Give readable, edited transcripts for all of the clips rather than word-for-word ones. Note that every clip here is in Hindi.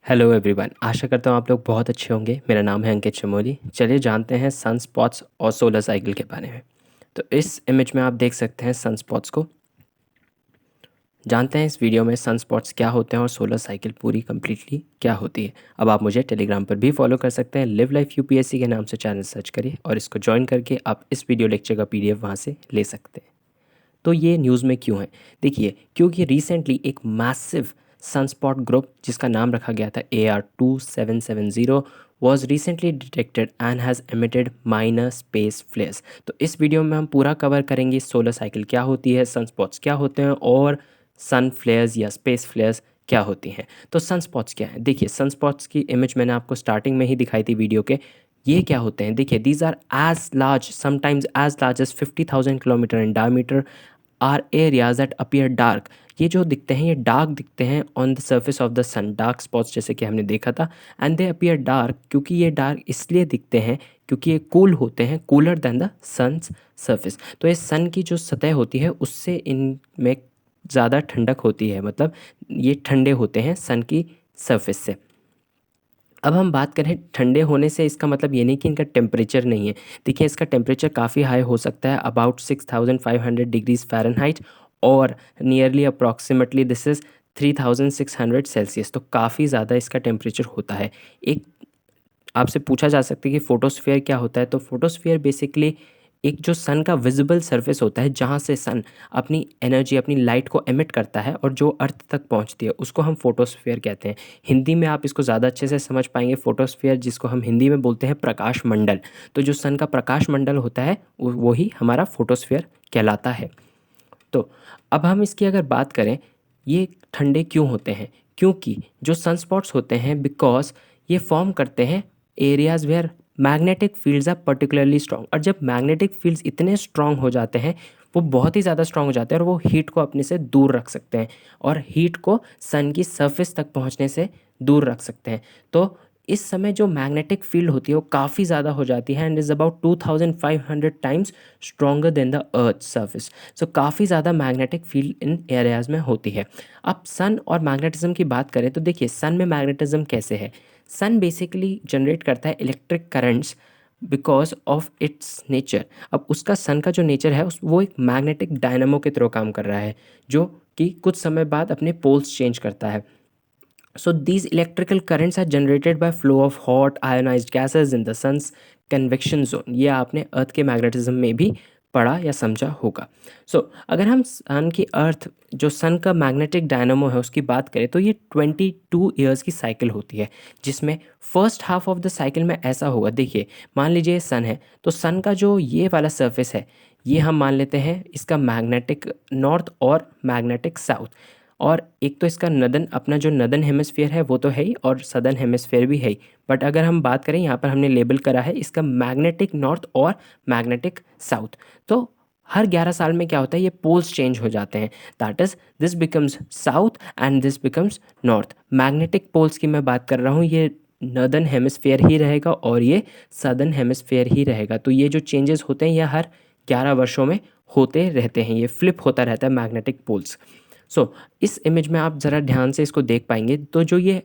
हेलो एवरीवन, आशा करता हूँ आप लोग बहुत अच्छे होंगे। मेरा नाम है अंकित चमोली। चलिए जानते हैं सन स्पॉट्स और सोलर साइकिल के बारे में। तो इस इमेज में आप देख सकते हैं सन स्पॉट्स को। जानते हैं इस वीडियो में सन स्पॉट्स क्या होते हैं और सोलर साइकिल पूरी कम्प्लीटली क्या होती है। अब आप मुझे टेलीग्राम पर भी फॉलो कर सकते हैं। लिव लाइफ यूपीएससी के नाम से चैनल सर्च करिए और इसको ज्वाइन करके आप इस वीडियो लेक्चर का पीडीएफ वहाँ से ले सकते हैं। तो ये न्यूज़ में क्यों है? देखिए, क्योंकि रिसेंटली एक मैसिव सनस्पॉट ग्रुप जिसका नाम रखा गया था AR2770 was recently detected and has emitted minor space फ्लेयर्स। तो इस वीडियो में हम पूरा कवर करेंगे सोलर साइकिल क्या होती है, सनस्पॉट्स क्या होते हैं और सन फ्लेयर्स या स्पेस फ्लेयर्स क्या होती हैं। तो सनस्पॉट्स क्या है? देखिए, सनस्पॉट्स की इमेज मैंने आपको स्टार्टिंग में ही दिखाई थी वीडियो के। ये क्या होते हैं? देखिए, these are as large, sometimes as large as 50,000 kilometre in diameter, are areas that appear dark. ये जो दिखते हैं ये डार्क दिखते हैं on the surface of the sun, dark spots जैसे कि हमने देखा था। एंड दे अपीयर डार्क, क्योंकि ये डार्क इसलिए दिखते हैं क्योंकि ये कूल होते हैं, cooler than the sun's surface. तो ये सन की जो सतह होती है उससे इनमें ज़्यादा ठंडक होती है, मतलब ये ठंडे होते हैं सन की सरफेस से। अब हम बात करें ठंडे होने से, इसका मतलब ये नहीं कि इनका टेम्परेचर नहीं है। देखिए, इसका टेम्परेचर काफ़ी हाई हो सकता है, अबाउट 6500 डिग्रीज फ़ारेनहाइट और nearly approximately this is 3600 Celsius. तो काफ़ी ज़्यादा इसका टेम्परेचर होता है। एक आपसे पूछा जा सकता है कि फोटोस्फीयर क्या होता है? तो फोटोस्फीयर बेसिकली एक जो सन का विजिबल सरफेस होता है जहाँ से सन अपनी एनर्जी, अपनी लाइट को एमिट करता है और जो अर्थ तक पहुँचती है उसको हम फोटोस्फीयर कहते हैं। हिंदी में आप इसको ज़्यादा अच्छे से समझ पाएंगे, फोटोस्फीयर जिसको हम हिंदी में बोलते हैं प्रकाश मंडल। तो जो सन का प्रकाश मंडल होता है वही हमारा फोटोस्फीयर कहलाता है। तो अब हम इसकी अगर बात करें, ये ठंडे क्यों होते हैं? क्योंकि जो सनस्पॉट्स होते हैं, बिकॉज ये फॉर्म करते हैं areas where magnetic fields are particularly strong. और जब मैग्नेटिक फील्ड्स इतने स्ट्रॉन्ग हो जाते हैं, वो बहुत ही ज़्यादा स्ट्रॉन्ग हो जाते हैं और वो हीट को अपने से दूर रख सकते हैं और हीट को सन की सरफेस तक पहुंचने से दूर रख सकते हैं। तो इस समय जो मैग्नेटिक फील्ड होती है वो काफ़ी ज़्यादा हो जाती है and is about 2500 times stronger than the earth surface. So काफ़ी ज़्यादा मैग्नेटिक फील्ड इन एरियाज में होती है। अब सन और मैग्नेटिज्म की बात करें तो देखिए, सन में मैग्नेटिज्म कैसे है? सन बेसिकली जनरेट करता है electric currents because of its nature. अब उसका सन का जो नेचर है वो एक मैग्नेटिक डायनामो के थ्रू काम कर रहा है, जो कि कुछ समय बाद अपने पोल्स चेंज करता है। So these electrical currents are generated by flow of hot ionized gases in the sun's convection zone। ये आपने अर्थ के मैग्नेटिज्म में भी पढ़ा या समझा होगा। अगर हम सन की अर्थ, जो सन का मैग्नेटिक डायनामो है उसकी बात करें तो ये 22 ईयर्स की साइकिल होती है, जिसमें first half of the cycle में ऐसा होगा। देखिए, मान लीजिए सन है तो सन का जो ये वाला सरफेस है ये हम मान लेते हैं इसका मैग्नेटिक नॉर्थ और मैग्नेटिक साउथ। और एक तो इसका नदन, अपना जो नदन हेमिस्फीयर है वो तो है ही और सदर्न हेमिस्फीयर भी है ही। बट अगर हम बात करें, यहाँ पर हमने लेबल करा है इसका मैग्नेटिक नॉर्थ और मैग्नेटिक साउथ। तो हर 11 साल में क्या होता है, ये पोल्स चेंज हो जाते हैं। That is this becomes south and this becomes north. Magnetic poles की मैं बात कर रहा हूँ, ये नदर्न हेमिस्फीयर ही रहेगा और ये सदर्न हेमिस्फीयर ही रहेगा। तो ये जो चेंजेस होते हैं ये हर 11 वर्षों में होते रहते हैं, ये फ्लिप होता रहता है मैग्नेटिक पोल्स। इस इमेज में आप ज़रा ध्यान से इसको देख पाएंगे तो जो ये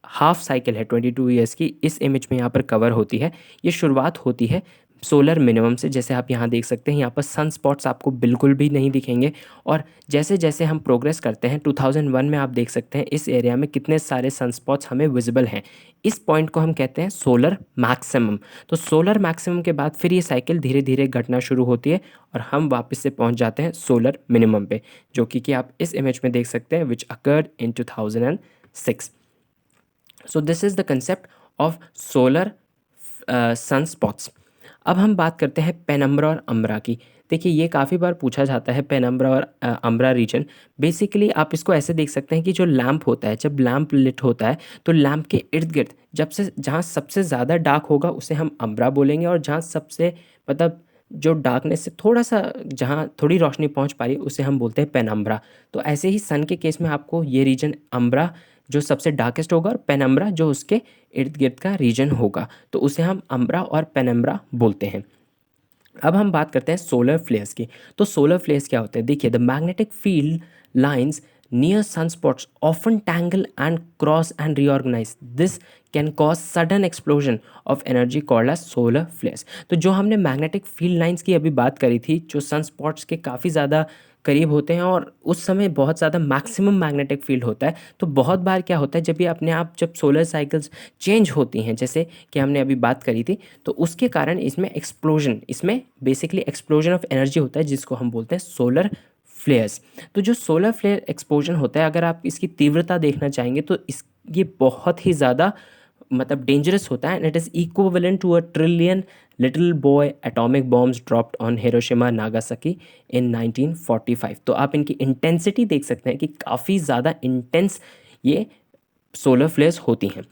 हाफ साइकिल है 22 ईयर्स की, इस इमेज में यहाँ पर कवर होती है। ये शुरुआत होती है सोलर मिनिमम से। जैसे आप यहाँ देख सकते हैं, यहाँ पर सन स्पॉट्स आपको बिल्कुल भी नहीं दिखेंगे। और जैसे जैसे हम प्रोग्रेस करते हैं 2001 में आप देख सकते हैं इस एरिया में कितने सारे सन स्पॉट्स हमें विजिबल हैं। इस पॉइंट को हम कहते हैं सोलर मैक्सिमम। तो सोलर मैक्सिमम के बाद फिर ये साइकिल धीरे धीरे घटना शुरू होती है और हम वापस से पहुँच जाते हैं सोलर मिनिमम पे, जो कि आप इस इमेज में देख सकते हैं, which occurred in 2006। So this is the concept of solar sunspots. अब हम बात करते हैं पेनम्ब्रा और अम्ब्रा की। देखिए, ये काफ़ी बार पूछा जाता है पेनम्ब्रा और अम्ब्रा रीजन। बेसिकली आप इसको ऐसे देख सकते हैं कि जो लैंप होता है, जब लैंप लिट होता है तो लैंप के इर्द गिर्द जब से जहाँ सबसे ज़्यादा डार्क होगा उसे हम अम्ब्रा बोलेंगे, और जहाँ सबसे मतलब जो डार्कनेस से थोड़ा सा, जहाँ थोड़ी रोशनी पहुँच पा रही है उसे हम बोलते हैं पेनम्ब्रा। तो ऐसे ही सन के केस में आपको ये रीजन अम्ब्रा जो सबसे डार्केस्ट होगा और पेनम्ब्रा जो उसके इर्द गिर्द का रीजन होगा, तो उसे हम अम्ब्रा और पेनम्ब्रा बोलते हैं। अब हम बात करते हैं सोलर फ्लेयर्स की। तो सोलर फ्लेयर्स क्या होते हैं? देखिए, the magnetic field lines near sunspots often tangle and cross and reorganize. This can cause sudden explosion of energy called as solar flares. तो जो हमने मैग्नेटिक फील्ड लाइंस की अभी बात करी थी, जो सनस्पॉट्स के काफ़ी ज़्यादा करीब होते हैं और उस समय बहुत ज़्यादा मैक्सिमम मैग्नेटिक फील्ड होता है, तो बहुत बार क्या होता है जब ये अपने आप जब सोलर साइकिल्स चेंज होती हैं, जैसे कि हमने अभी बात करी थी, तो उसके कारण इसमें बेसिकली एक्सप्लोजन ऑफ एनर्जी होता है, जिसको हम बोलते हैं सोलर फ्लेयर्स। तो जो सोलर फ्लेयर एक्सप्लोजन होता है, अगर आप इसकी तीव्रता देखना चाहेंगे तो ये बहुत ही ज़्यादा मतलब डेंजरस होता है, and it is equivalent to a trillion little boy atomic bombs dropped on Hiroshima Nagasaki in 1945। तो आप इनकी इंटेंसिटी देख सकते हैं कि काफ़ी ज़्यादा इंटेंस ये सोलर फ्लेयर्स होती हैं।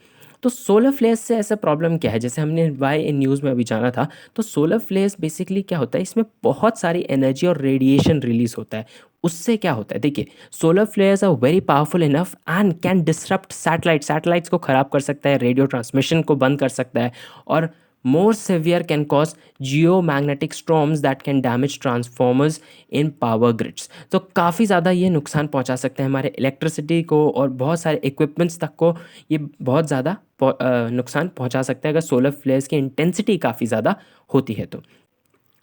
तो सोलर फ्लेयर्स से ऐसा प्रॉब्लम क्या है, जैसे हमने वाई इन न्यूज़ में अभी जाना था, तो सोलर फ्लेयर्स बेसिकली क्या होता है, इसमें बहुत सारी एनर्जी और रेडिएशन रिलीज होता है। उससे क्या होता है, देखिए, solar flares are very powerful enough and can disrupt satellites को ख़राब कर सकता है, रेडियो ट्रांसमिशन को बंद कर सकता है, और more severe can cause geomagnetic storms that can damage transformers in power grids. तो काफ़ी ज़्यादा ये नुकसान पहुंचा सकते हैं हमारे इलेक्ट्रिसिटी को और बहुत सारे इक्विपमेंट्स तक को, ये बहुत ज़्यादा नुकसान पहुंचा सकते हैं अगर सोलर फ्लेयर्स की इंटेंसिटी काफ़ी ज़्यादा होती है। तो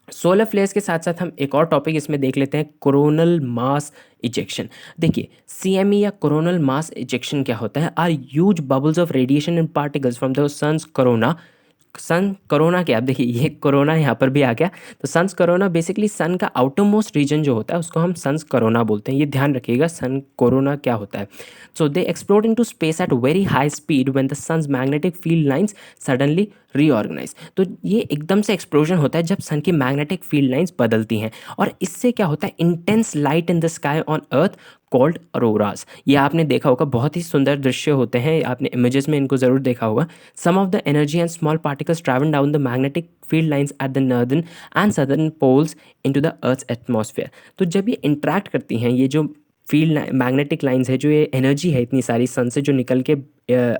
सोलर फ्लेयर्स के साथ साथ हम एक और टॉपिक इसमें देख लेते हैं, कोरोनल मास इजेक्शन। देखिए, CME या कोरोनल मास इजेक्शन क्या होता है, are huge bubbles of radiation and particles from the sun's corona. Sun corona क्या, अब देखिए ये कोरोना यहाँ पर भी आ गया, तो सन्स कोरोना बेसिकली सन का आउटर मोस्ट रीजन जो होता है उसको हम सन्स कोरोना बोलते हैं, ये ध्यान रखिएगा सन कोरोना क्या होता है। So they explode into space at very high speed when the sun's magnetic field lines suddenly reorganise. तो ये एकदम से एक्सप्लोजन होता है जब सन की मैग्नेटिक फील्ड लाइंस बदलती हैं, और इससे क्या होता है, intense light in the sky on earth called अरोरास। ये आपने देखा होगा, बहुत ही सुंदर दृश्य होते हैं, आपने इमेजेस में इनको ज़रूर देखा होगा। Some of the energy and small particles travel down the magnetic field lines at the northern and southern poles into the earth's atmosphere. तो जब ये इंटरेक्ट करती हैं, ये जो फील्ड मैग्नेटिक लाइंस है, जो ये एनर्जी है इतनी सारी सन से जो निकल के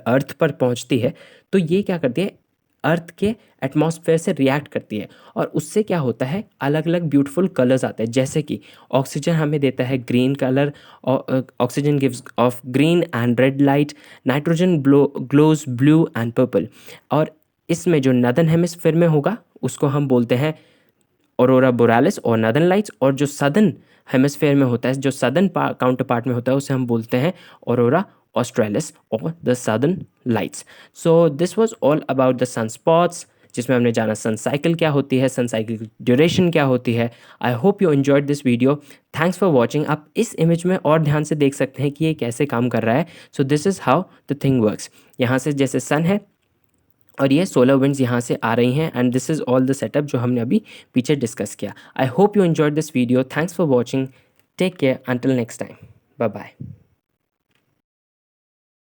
अर्थ पर पहुंचती है, तो ये क्या करती है, अर्थ के एटमॉस्फेयर से रिएक्ट करती है, और उससे क्या होता है, अलग अलग ब्यूटीफुल कलर्स आते हैं, जैसे कि ऑक्सीजन हमें देता है green colour, oxygen gives off green and red light, nitrogen glows blue and purple, और इसमें जो नॉर्दर्न हेमिस्फीयर में होगा उसको हम बोलते हैं ऑरोरा बोरालिस और नॉर्दर्न लाइट्स, और जो सदर्न हेमिस्फीयर में होता है, जो सदर्न काउंटर पार्ट में होता है, उसे हम बोलते हैं ऑरोरा ऑस्ट्रेलिस और the southern lights. So this was all about the sun spots, जिसमें हमने जाना सन साइकिल क्या होती है, सन साइकिल की ड्यूरेशन क्या होती है। आई hope you enjoyed this video, thanks for watching. आप इस इमेज में और ध्यान से देख सकते हैं कि ये कैसे काम कर रहा है। सो this is how the thing works. यहाँ से जैसे सन है और ये सोलर विंड्स यहाँ से आ रही हैं, and this is all the setup जो हमने अभी पीछे डिस्कस किया। I hope you enjoyed this video, thanks for watching, take care, until next time, bye bye.